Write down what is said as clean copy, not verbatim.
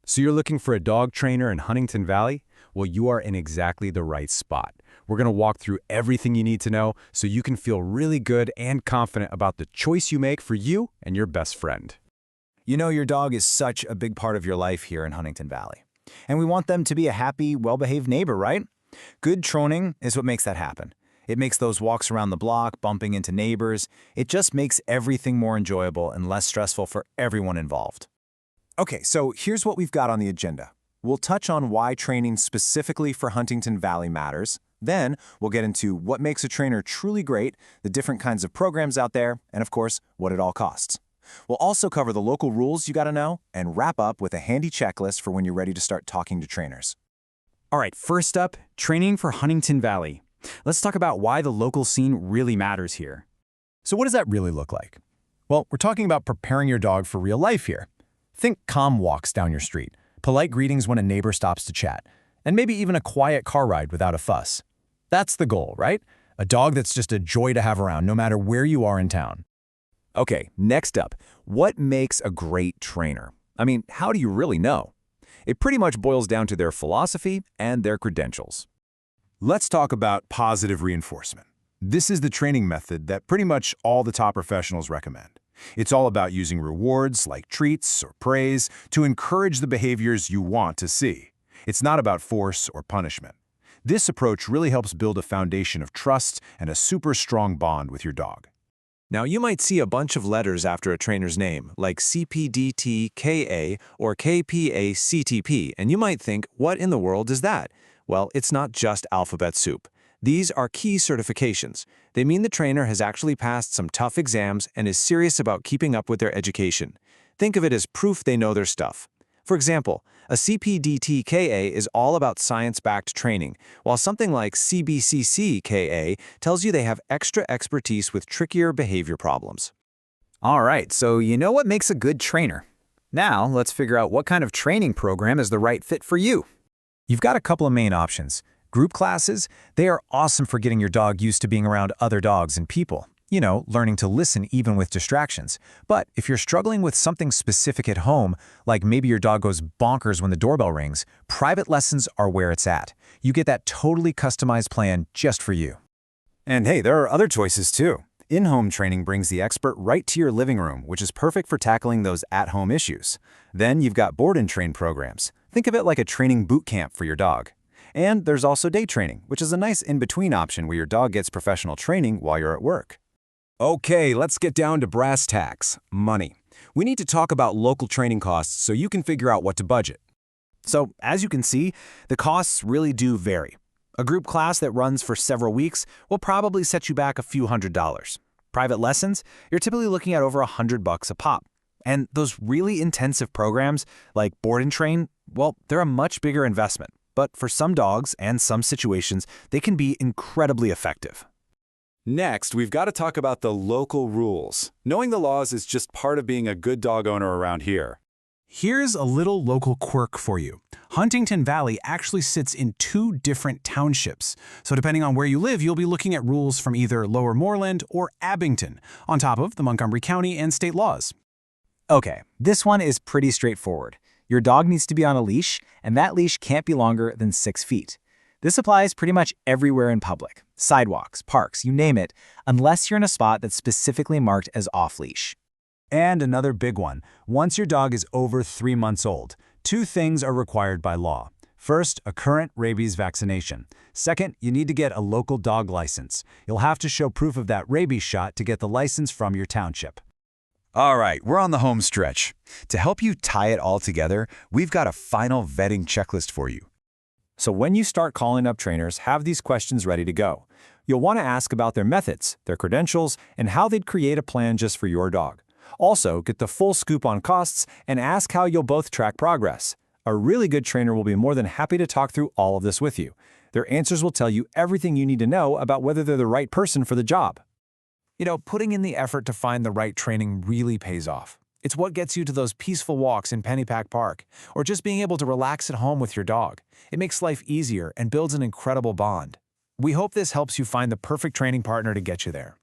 So you're looking for a dog trainer in Huntingdon Valley? Well, you are in exactly the right spot. We're going to walk through everything you need to know so you can feel really good and confident about the choice you make for you and your best friend. You know, your dog is such a big part of your life here in Huntingdon Valley. And we want them to be a happy, well-behaved neighbor, right? Good troning is what makes that happen. It makes those walks around the block, bumping into neighbors. It just makes everything more enjoyable and less stressful for everyone involved. Okay, so here's what we've got on the agenda. We'll touch on why training specifically for Huntingdon Valley matters. Then we'll get into what makes a trainer truly great, the different kinds of programs out there, and of course, what it all costs. We'll also cover the local rules you gotta know and wrap up with a handy checklist for when you're ready to start talking to trainers. All right, first up, training for Huntingdon Valley. Let's talk about why the local scene really matters here. So what does that really look like? Well, we're talking about preparing your dog for real life here. Think calm walks down your street, polite greetings when a neighbor stops to chat, and maybe even a quiet car ride without a fuss. That's the goal, right? A dog that's just a joy to have around no matter where you are in town. Okay, next up, what makes a great trainer? I mean, how do you really know? It pretty much boils down to their philosophy and their credentials. Let's talk about positive reinforcement. This is the training method that pretty much all the top professionals recommend. It's all about using rewards like treats or praise to encourage the behaviors you want to see. It's not about force or punishment. This approach really helps build a foundation of trust and a super strong bond with your dog. Now, you might see a bunch of letters after a trainer's name, like CPDTKA or KPACTP, and you might think, what in the world is that? Well, it's not just alphabet soup. These are key certifications. They mean the trainer has actually passed some tough exams and is serious about keeping up with their education. Think of it as proof they know their stuff. For example, a CPDTKA is all about science-backed training, while something like CBCCKA tells you they have extra expertise with trickier behavior problems. All right, so you know what makes a good trainer. Now, let's figure out what kind of training program is the right fit for you. You've got a couple of main options. Group classes, they are awesome for getting your dog used to being around other dogs and people. You know, learning to listen even with distractions. But if you're struggling with something specific at home, like maybe your dog goes bonkers when the doorbell rings, private lessons are where it's at. You get that totally customized plan just for you. And hey, there are other choices too. In-home training brings the expert right to your living room, which is perfect for tackling those at-home issues. Then you've got board and train programs. Think of it like a training boot camp for your dog. And there's also day training, which is a nice in-between option where your dog gets professional training while you're at work. Okay, let's get down to brass tacks, money. We need to talk about local training costs so you can figure out what to budget. So, as you can see, the costs really do vary. A group class that runs for several weeks will probably set you back a few $100s. Private lessons, you're typically looking at over $100 a pop. And those really intensive programs, like board and train, well, they're a much bigger investment. But for some dogs and some situations, they can be incredibly effective. Next, we've got to talk about the local rules. Knowing the laws is just part of being a good dog owner around here. Here's a little local quirk for you. Huntingdon Valley actually sits in 2 different townships. So depending on where you live, you'll be looking at rules from either Lower Moreland or Abington, on top of the Montgomery County and state laws. Okay, this one is pretty straightforward. Your dog needs to be on a leash, and that leash can't be longer than 6 feet. This applies pretty much everywhere in public, sidewalks, parks, you name it, unless you're in a spot that's specifically marked as off-leash. And another big one, once your dog is over 3 months old, 2 things are required by law. First, a current rabies vaccination. Second, you need to get a local dog license. You'll have to show proof of that rabies shot to get the license from your township. All right, we're on the home stretch. To help you tie it all together, we've got a final vetting checklist for you. So when you start calling up trainers, have these questions ready to go. You'll want to ask about their methods, their credentials, and how they'd create a plan just for your dog. Also, get the full scoop on costs and ask how you'll both track progress. A really good trainer will be more than happy to talk through all of this with you. Their answers will tell you everything you need to know about whether they're the right person for the job. You know, putting in the effort to find the right training really pays off. It's what gets you to those peaceful walks in Pennypack Park, or just being able to relax at home with your dog. It makes life easier and builds an incredible bond. We hope this helps you find the perfect training partner to get you there.